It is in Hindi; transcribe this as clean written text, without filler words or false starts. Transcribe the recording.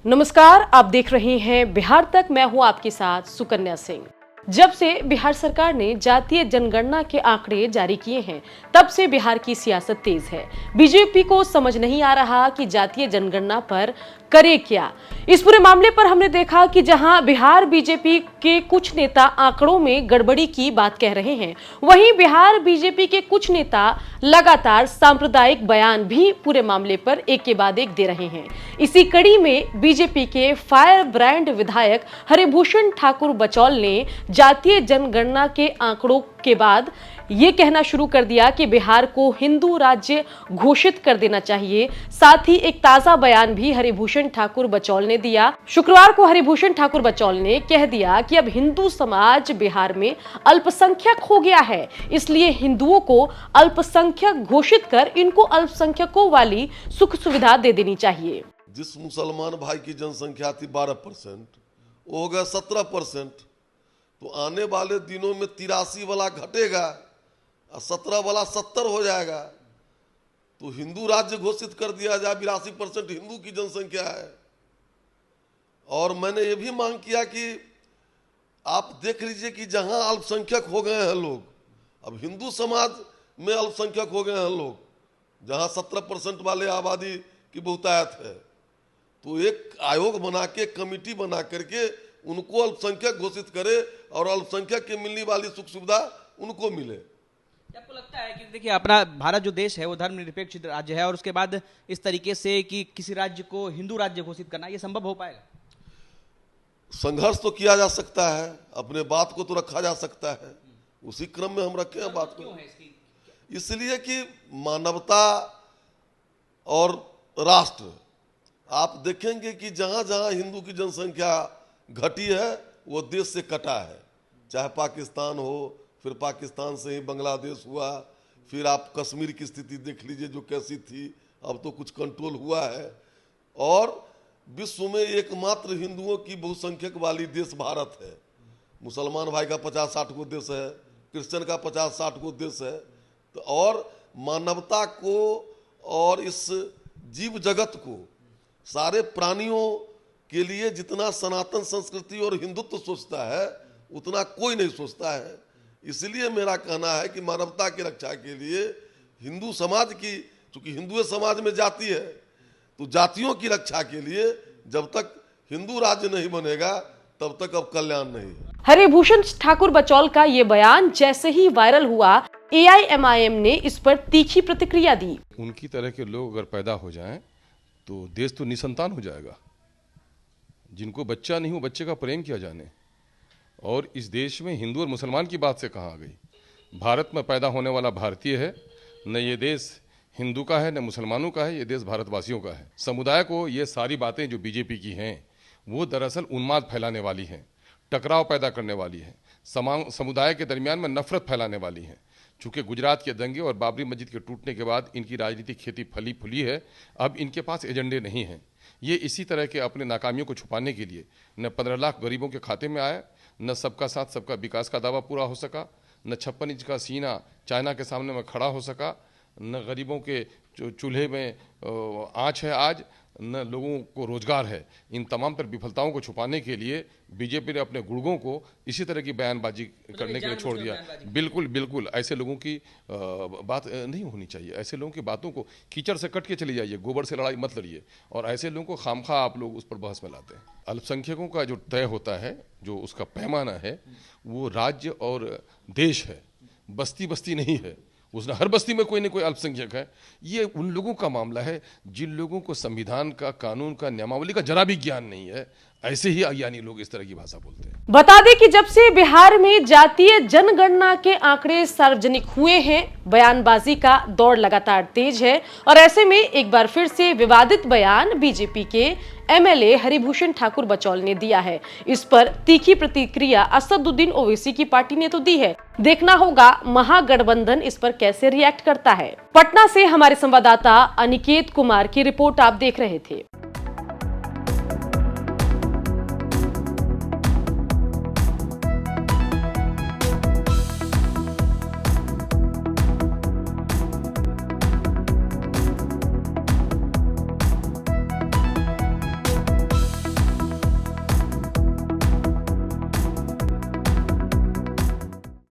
नमस्कार, आप देख रहे हैं बिहार तक। मैं हूं आपके साथ सुकन्या सिंह। जब से बिहार सरकार ने जातीय जनगणना के आंकड़े जारी किए हैं, तब से बिहार की सियासत तेज है। बीजेपी को समझ नहीं आ रहा कि जातीय जनगणना पर करे क्या। इस पूरे मामले पर हमने देखा कि जहां बिहार बीजेपी के कुछ नेता आंकड़ों में गड़बड़ी की बात कह रहे हैं, वहीं बिहार बीजेपी के कुछ नेता लगातार सांप्रदायिक बयान भी पूरे मामले पर एक के बाद एक दे रहे हैं। इसी कड़ी में बीजेपी के फायर ब्रांड विधायक हरिभूषण ठाकुर बचौल ने जातीय जनगणना के आंकड़ों के बाद ये कहना शुरू कर दिया कि बिहार को हिंदू राज्य घोषित कर देना चाहिए। साथ ही एक ताजा बयान भी हरिभूषण ठाकुर बचौल ने दिया। शुक्रवार को हरिभूषण ठाकुर बचौल ने कह दिया कि अब हिंदू समाज बिहार में अल्पसंख्यक हो गया है, इसलिए हिंदुओं को अल्पसंख्यक घोषित कर इनको अल्पसंख्यकों वाली सुख सुविधा दे देनी चाहिए। जिस मुसलमान भाई की जनसंख्या थी 12%, वो हो गया 17%। तो आने वाले दिनों में 83 वाला घटेगा और 17 वाला 70 हो जाएगा। तो हिंदू राज्य घोषित कर दिया जाए। 82% हिंदू की जनसंख्या है। और मैंने ये भी मांग किया कि आप देख लीजिए कि जहां अल्पसंख्यक हो गए हैं लोग, अब हिंदू समाज में अल्पसंख्यक हो गए हैं लोग, जहां 17% वाले आबादी की बहुतायत है, तो एक आयोग बना के, कमेटी बना करके उनको अल्पसंख्यक घोषित करे और अल्पसंख्यक के मिलने वाली सुख सुविधा उनको मिले। आपको लगता है कि देखिए, अपना भारत जो देश है वो धर्मनिरपेक्ष राज्य है, और उसके बाद इस तरीके से कि किसी राज्य को हिंदू राज्य घोषित करना, ये संभव हो पाएगा? संघर्ष तो किया जा सकता है, अपने बात को तो रखा जा सकता है। उसी क्रम में हम रखे हैं बात को, इसलिए कि मानवता और राष्ट्र, आप देखेंगे कि जहां जहां हिंदू की जनसंख्या घटी है वो देश से कटा है। चाहे पाकिस्तान हो, फिर पाकिस्तान से ही बांग्लादेश हुआ, फिर आप कश्मीर की स्थिति देख लीजिए जो कैसी थी, अब तो कुछ कंट्रोल हुआ है। और विश्व में एकमात्र हिंदुओं की बहुसंख्यक वाली देश भारत है। मुसलमान भाई का 50-60 गो देश है, क्रिश्चियन का 50-60 गो देश है। तो और मानवता को और इस जीव जगत को, सारे प्राणियों के लिए जितना सनातन संस्कृति और हिंदुत्व सोचता है, उतना कोई नहीं सोचता है। इसलिए मेरा कहना है कि मानवता की रक्षा के लिए हिंदू समाज की, चूंकि हिंदू समाज में जाति है, तो जातियों की रक्षा के लिए जब तक हिंदू राज्य नहीं बनेगा तब तक अब कल्याण नहीं है। हरिभूषण ठाकुर बचौल का ये बयान जैसे ही वायरल हुआ, AIMIM ने इस पर तीखी प्रतिक्रिया दी। उनकी तरह के लोग अगर पैदा हो जाएं तो देश तो निसंतान हो जाएगा। जिनको बच्चा नहीं हो, बच्चे का प्रेम किया जाने। और इस देश में हिंदू और मुसलमान की बात से कहाँ आ गई? भारत में पैदा होने वाला भारतीय है, न ये देश हिंदू का है न मुसलमानों का है, ये देश भारतवासियों का है। समुदाय को ये सारी बातें जो बीजेपी की हैं वो दरअसल उन्माद फैलाने वाली हैं, टकराव पैदा करने वाली हैं, समुदाय के दरमियान में नफरत फैलाने वाली हैं। चूँकि गुजरात के दंगे और बाबरी मस्जिद के टूटने के बाद इनकी राजनीतिक खेती फली फूली है, अब इनके पास एजेंडे नहीं हैं। ये इसी तरह के अपने नाकामियों को छुपाने के लिए न 15 लाख गरीबों के खाते में आया, न सबका साथ सबका विकास का दावा पूरा हो सका, न 56 इंच का सीना चाइना के सामने में खड़ा हो सका, न गरीबों के चूल्हे में आँच है आज, न लोगों को रोजगार है। इन तमाम पर विफलताओं को छुपाने के लिए बीजेपी ने अपने गुर्गों को इसी तरह की बयानबाजी करने के लिए छोड़ दिया। बिल्कुल बिल्कुल ऐसे लोगों की बात नहीं होनी चाहिए। ऐसे लोगों की बातों को कीचड़ से कट के चली जाइए, गोबर से लड़ाई मत लड़िए। और ऐसे लोगों को खामखा आप लोग उस पर बहस में लाते हैं। अल्पसंख्यकों का जो तय होता है, जो उसका पैमाना है, वो राज्य और देश है, बस्ती बस्ती नहीं है। उसने हर बस्ती में कोई न कोई अल्पसंख्यक है। ये उन लोगों का मामला है जिन लोगों को संविधान का, कानून का, नियमावली का जरा भी ज्ञान नहीं है। ऐसे ही अज्ञानी लोग इस तरह की भाषा बोलते हैं। बता दें कि जब से बिहार में जातीय जनगणना के आंकड़े सार्वजनिक हुए हैं, बयानबाजी का दौर लगातार तेज है। और ऐसे में एक बार फिर से विवादित बयान बीजेपी के MLA हरिभूषण ठाकुर बचौल ने दिया है। इस पर तीखी प्रतिक्रिया असदुद्दीन ओवैसी की पार्टी ने तो दी है। देखना होगा महागठबंधन इस पर कैसे रिएक्ट करता है। पटना से हमारे संवाददाता अनिकेत कुमार की रिपोर्ट आप देख रहे थे।